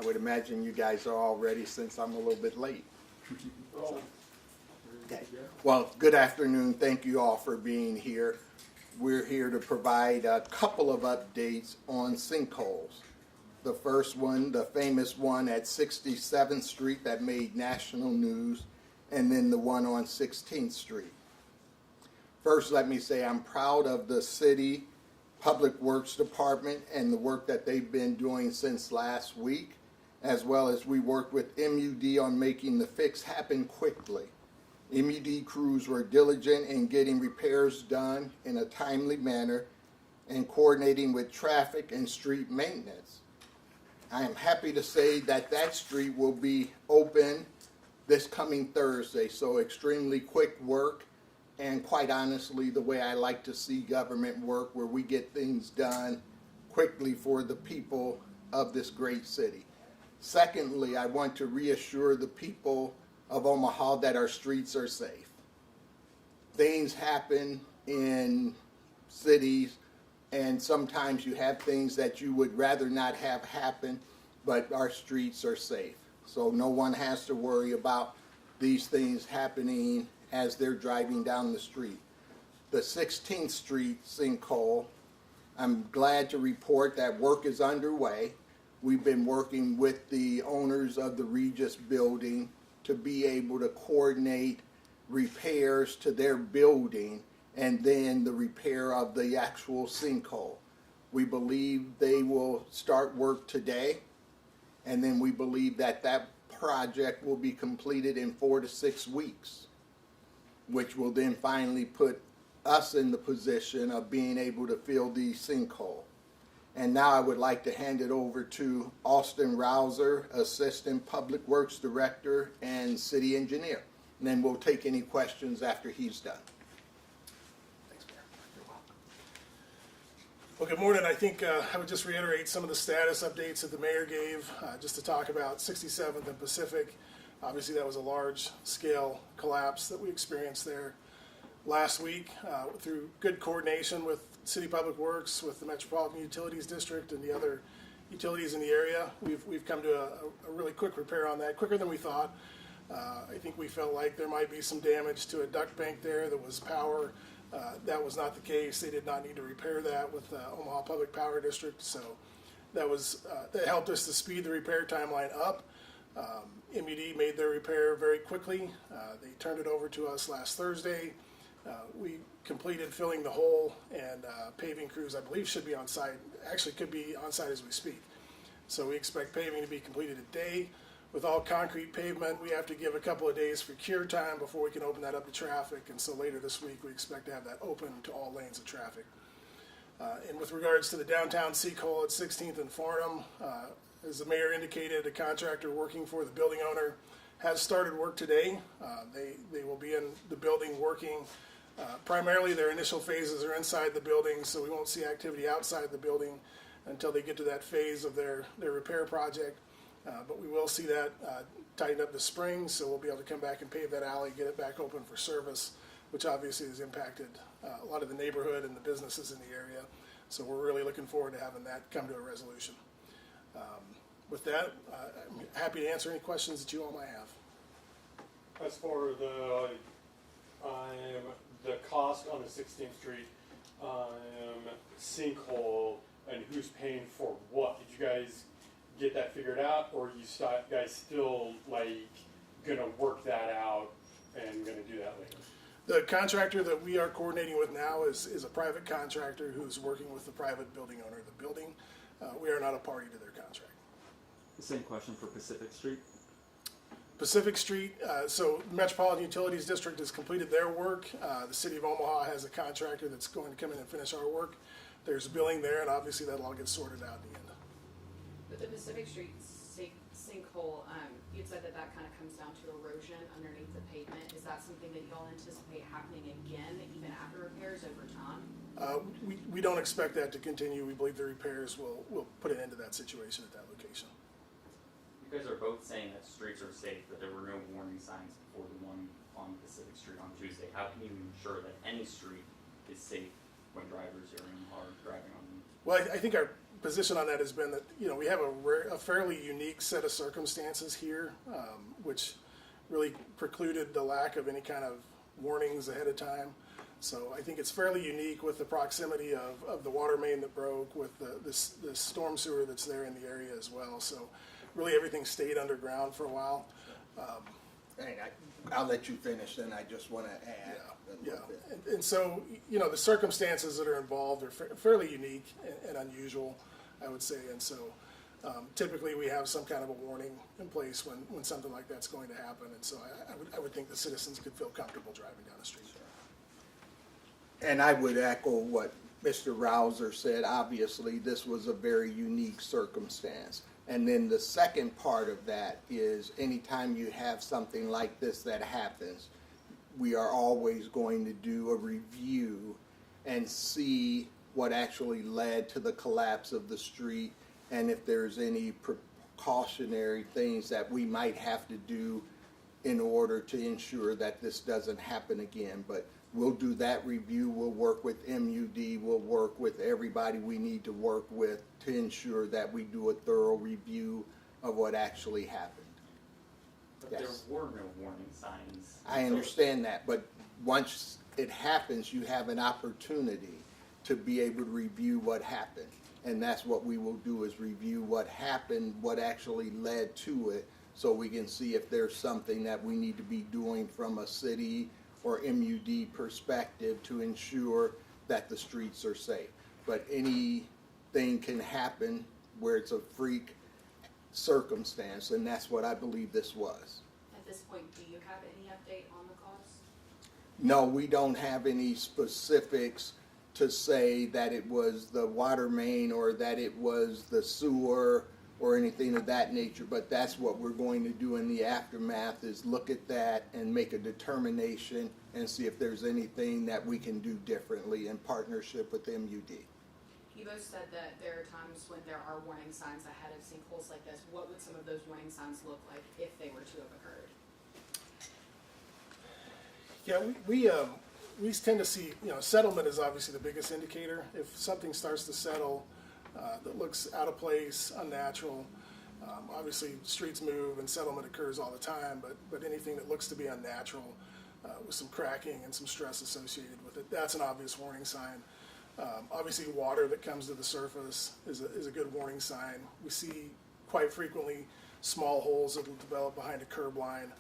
I would imagine you guys are all ready since I'm a little bit late. Okay. Well, good afternoon. Thank you all for being here. We're here to provide a couple of updates on sinkholes. The first one, the famous one at 67th Street that made national news, and then the one on 16th Street. First, let me say I'm proud of the city Public Works Department and the work that they've been doing since last week, as well as we worked with MUD on making the fix happen quickly. MUD crews were diligent in getting repairs done in a timely manner and coordinating with traffic and street maintenance. I am happy to say that that street will be open this coming Thursday, so extremely quick work, and quite honestly the way I like to see government work, where we get things done quickly for the people of this great city. Secondly, I want to reassure the people of Omaha that our streets are safe. Things happen in cities, and sometimes you have things that you would rather not have happen, but our streets are safe. So no one has to worry about these things happening as they're driving down the street. The 16th Street sinkhole, I'm glad to report that work is underway. We've been working with the owners of the Regis building to be able to coordinate repairs to their building and then the repair of the actual sinkhole. We believe they will start work today, and then we believe that that project will be completed in 4 to 6 weeks, which will then finally put us in the position of being able to fill the sinkhole. And now I would like to hand it over to Austin Rouser, Assistant Public Works Director and City Engineer. And then we'll take any questions after he's done. Thanks, Mayor. You're welcome. Well, good morning. I think I would just reiterate some of the status updates that the mayor gave, just to talk about 67th and Pacific. Obviously, that was a large-scale collapse that we experienced there last week through good coordination with City Public Works, with the Metropolitan Utilities District, and the other utilities in the area. We've come to a really quick repair on that, quicker than we thought. I think we felt like there might be some damage to a duct bank there that was power. That was not the case. They did not need to repair that with Omaha Public Power District, so that helped us to speed the repair timeline up. MUD made their repair very quickly. They turned it over to us last Thursday. We completed filling the hole, and paving crews, I believe, should be on site. Actually, could be on site as we speak. So we expect paving to be completed today. With all concrete pavement, we have to give a couple of days for cure time before we can open that up to traffic. And so later this week, we expect to have that open to all lanes of traffic. And with regards to the downtown sinkhole at 16th and Farnham, as the mayor indicated, a contractor working for the building owner has started work today. They will be in the building working. Primarily their initial phases are inside the building, so we won't see activity outside the building until they get to that phase of their repair project. But we will see that tighten up this spring, so we'll be able to come back and pave that alley, get it back open for service, which obviously has impacted a lot of the neighborhood and the businesses in the area. So we're really looking forward to having that come to a resolution. With that, I'm happy to answer any questions that you all might have. As for the cost on the 16th Street sinkhole and who's paying for what, did you guys get that figured out, or are you guys still like gonna work that out and gonna do that later? The contractor that we are coordinating with now is a private contractor who's working with the private building owner of the building. We are not a party to their contract. The same question for Pacific Street. Pacific Street, so Metropolitan Utilities District has completed their work. The City of Omaha has a contractor that's going to come in and finish our work. There's billing there, and obviously that'll all get sorted out in the end. With the Pacific Street sinkhole, you'd said that kind of comes down to erosion underneath the pavement. Is that something that y'all anticipate happening again, even after repairs over time? We don't expect that to continue. We believe the repairs will put an end to that situation at that location. You guys are both saying that streets are safe, but there were no warning signs before the one on Pacific Street on Tuesday. How can you ensure that any street is safe when drivers are driving on them? Well, I think our position on that has been that, we have a fairly unique set of circumstances here, which really precluded the lack of any kind of warnings ahead of time. So I think it's fairly unique with the proximity of the water main that broke, with the storm sewer that's there in the area as well. So really everything stayed underground for a while. And I'll let you finish, then I just want to add a Yeah, little bit. and so, the circumstances that are involved are fairly unique and unusual, I would say, and so typically we have some kind of a warning in place when something like that's going to happen, and so I would think the citizens could feel comfortable driving down the street. And I would echo what Mr. Rouser said. Obviously, this was a very unique circumstance. And then the second part of that is anytime you have something like this that happens, we are always going to do a review and see what actually led to the collapse of the street, and if there's any precautionary things that we might have to do in order to ensure that this doesn't happen again. But we'll do that review. We'll work with MUD. We'll work with everybody we need to work with to ensure that we do a thorough review of what actually happened. But Yes. there were no warning signs. I understand that, but once it happens, you have an opportunity to be able to review what happened. And that's what we will do, is review what happened, what actually led to it, so we can see if there's something that we need to be doing from a city or MUD perspective to ensure that the streets are safe. But anything can happen where it's a freak circumstance, and that's what I believe this was. At this point, do you have any update on the cause? No, we don't have any specifics to say that it was the water main or that it was the sewer or anything of that nature, but that's what we're going to do in the aftermath, is look at that and make a determination and see if there's anything that we can do differently in partnership with MUD. You both said that there are times when there are warning signs ahead of sinkholes like this. What would some of those warning signs look like if they were to have occurred? Yeah, we tend to see, settlement is obviously the biggest indicator. If something starts to settle that looks out of place, unnatural, obviously streets move and settlement occurs all the time, but anything that looks to be unnatural with some cracking and some stress associated with it, that's an obvious warning sign. Obviously water that comes to the surface is a good warning sign. We see quite frequently small holes that will develop behind a curb line.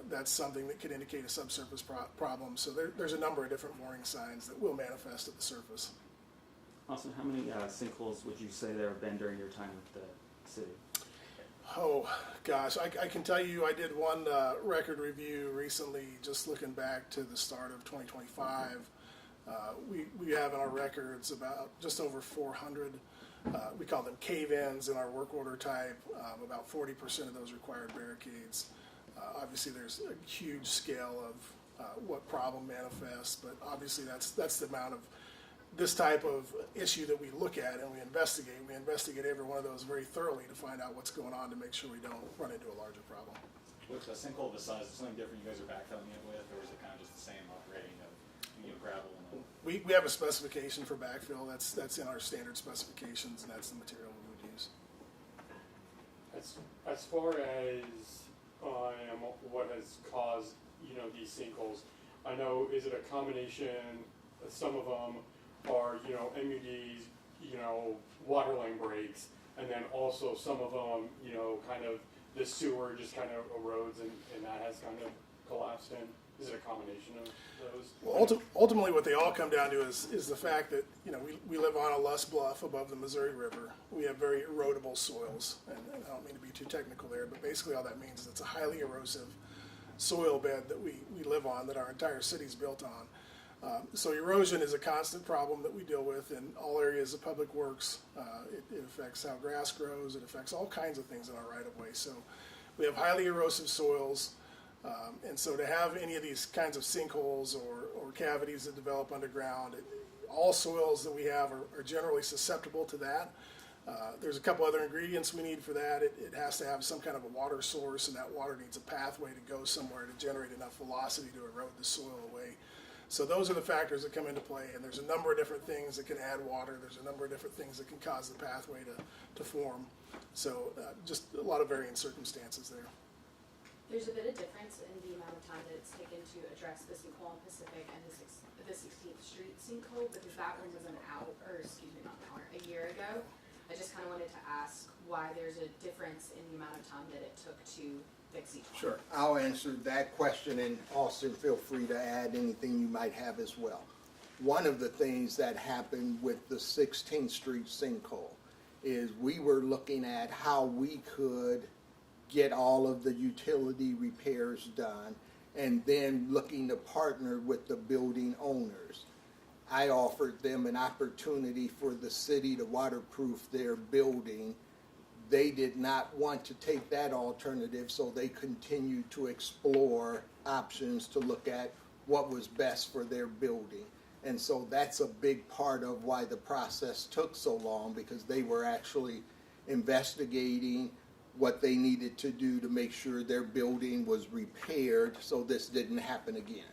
That's something that could indicate a subsurface problem. So there's a number of different warning signs that will manifest at the surface. Austin, how many sinkholes would you say there have been during your time with the city? Oh, gosh, I can tell you I did one record review recently, just looking back to the start of 2025. We have in our records about just over 400. We call them cave-ins in our work order type. About 40% of those required barricades. Obviously, there's a huge scale of what problem manifests, but obviously that's the amount of this type of issue that we look at and we investigate. We investigate every one of those very thoroughly to find out what's going on to make sure we don't run into a larger problem. With a sinkhole this size, is something different you guys are backfilling it with, or is it kind of just the same operating of gravel? And We have a specification for backfill. That's in our standard specifications, and that's the material we would use. As far as what has caused these sinkholes, I know, is it a combination? Some of them are MUD's water line breaks, and then also some of them kind of the sewer just kind of erodes and that has kind of collapsed in. Is it a combination of those? Well, ultimately, what they all come down to is the fact that we live on a lush bluff above the Missouri River. We have very erodible soils, and I don't mean to be too technical there, but basically all that means is it's a highly erosive soil bed that we live on, that our entire city's built on. So erosion is a constant problem that we deal with in all areas of public works. It affects how grass grows. It affects all kinds of things in our right-of-way. So we have highly erosive soils. And so to have any of these kinds of sinkholes or cavities that develop underground, all soils that we have are generally susceptible to that. There's a couple other ingredients we need for that. It has to have some kind of a water source, and that water needs a pathway to go somewhere to generate enough velocity to erode the soil away. So those are the factors that come into play, and there's a number of different things that can add water. There's a number of different things that can cause the pathway to form. So just a lot of varying circumstances there. There's a bit of difference in the amount of time that it's taken to address the sinkhole on Pacific and the 16th Street sinkhole, because that one was a year ago. I just kind of wanted to ask why there's a difference in the amount of time that it took to fix each one. Sure, I'll answer that question, and Austin, feel free to add anything you might have as well. One of the things that happened with the 16th Street sinkhole is we were looking at how we could get all of the utility repairs done, and then looking to partner with the building owners. I offered them an opportunity for the city to waterproof their building. They did not want to take that alternative, so they continued to explore options to look at what was best for their building. And so that's a big part of why the process took so long, because they were actually investigating what they needed to do to make sure their building was repaired so this didn't happen again.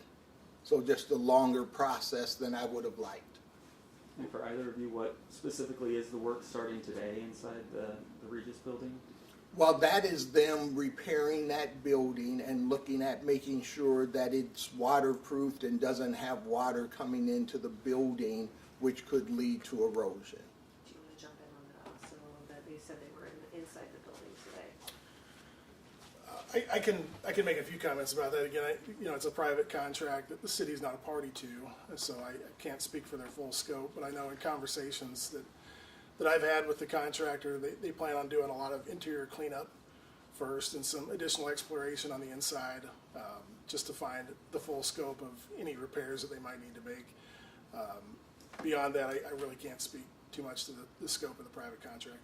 So just a longer process than I would have liked. And for either of you, what specifically is the work starting today inside the Regis building? Well, that is them repairing that building and looking at making sure that it's waterproofed and doesn't have water coming into the building, which could lead to erosion. Do you want to jump in on that also, that they said they were inside the building today? I can make a few comments about that. Again, it's a private contract that the city's not a party to, and so I can't speak for their full scope. But I know in conversations that I've had with the contractor, they plan on doing a lot of interior cleanup first and some additional exploration on the inside, just to find the full scope of any repairs that they might need to make. Beyond that, I really can't speak too much to the scope of the private contract.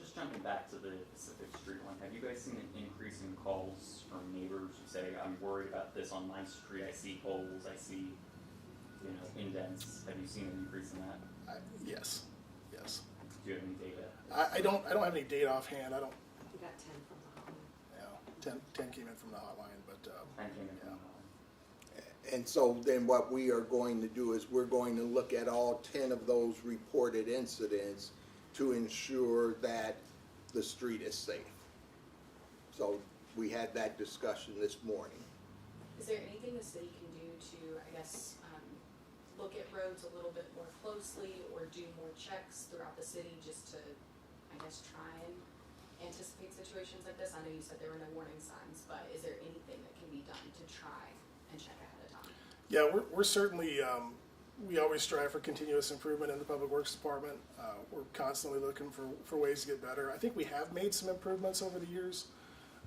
Just jumping back to the Pacific Street one, have you guys seen an increase in calls from neighbors who say, I'm worried about this on my street, I see holes, I see, indents? Have you seen an increase in that? Yes. Do you have any data? I don't have any data offhand. I don't. We got 10 from the hotline. 10 came in from the hotline, but 10 came in from And so then what we are going to do is we're going to look at all 10 of those reported incidents to ensure that the street is safe. So we had that discussion this morning. Is there anything the city can do to, look at roads a little bit more closely or do more checks throughout the city just to, try and anticipate situations like this? I know you said there were no warning signs, but is there anything that can be done to try and check ahead of time? yeah, we're certainly, we always strive for continuous improvement in the Public Works Department. We're constantly looking for ways to get better. I think we have made some improvements over the years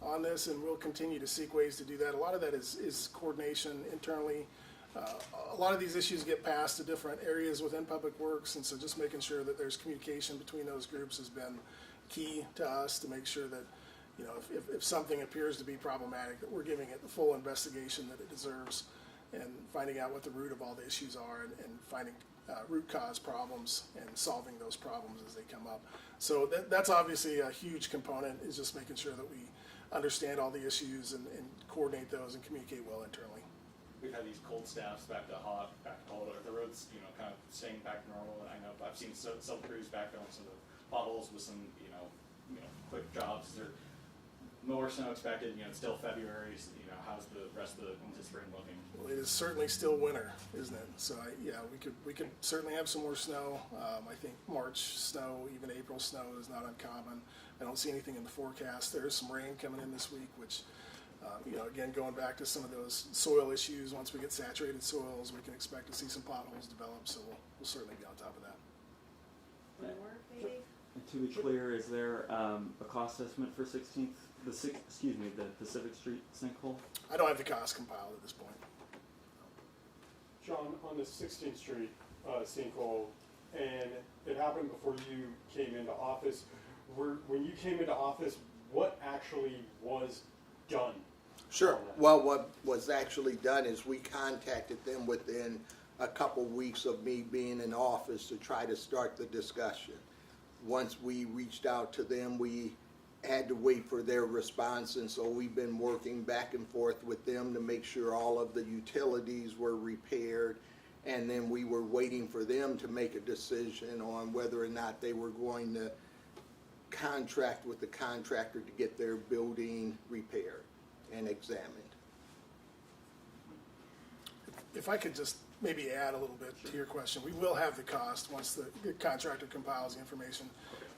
on this, and we'll continue to seek ways to do that. A lot of that is coordination internally. A lot of these issues get passed to different areas within Public Works, and so just making sure that there's communication between those groups has been key to us to make sure that, if something appears to be problematic, that we're giving it the full investigation that it deserves and finding out what the root of all the issues are and finding root cause problems and solving those problems as they come up. So that's obviously a huge component, is just making sure that we understand all the issues and coordinate those and communicate well internally. We've had these cold snaps back to hot, back to cold. Are the roads, kind of staying back to normal? I know I've seen some crews back on some of the potholes with some, quick jobs. Is there more snow expected? It's still February. So, how's the rest of the spring looking? Well, it is certainly still winter, isn't it? So we could certainly have some more snow. I think March snow, even April snow, is not uncommon. I don't see anything in the forecast. There is some rain coming in this week, which, again, going back to some of those soil issues, once we get saturated soils, we can expect to see some potholes develop. So we'll certainly be on top of that. More, maybe? And to be clear, is there a cost estimate for the Pacific Street sinkhole? I don't have the cost compiled at this point. John, on the 16th Street sinkhole, and it happened before you came into office. When you came into office, what actually was done? Sure. Well, what was actually done is we contacted them within a couple weeks of me being in office to try to start the discussion. Once we reached out to them, we had to wait for their response, and so we've been working back and forth with them to make sure all of the utilities were repaired, and then we were waiting for them to make a decision on whether or not they were going to contract with the contractor to get their building repaired and examined. If I could just maybe add a little bit to your question, we will have the cost once the contractor compiles the information.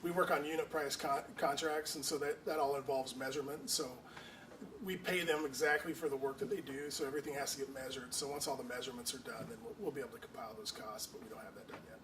We work on unit price contracts, and so that all involves measurement. So we pay them exactly for the work that they do, so everything has to get measured. So once all the measurements are done, then we'll be able to compile those costs, but we don't have that done yet.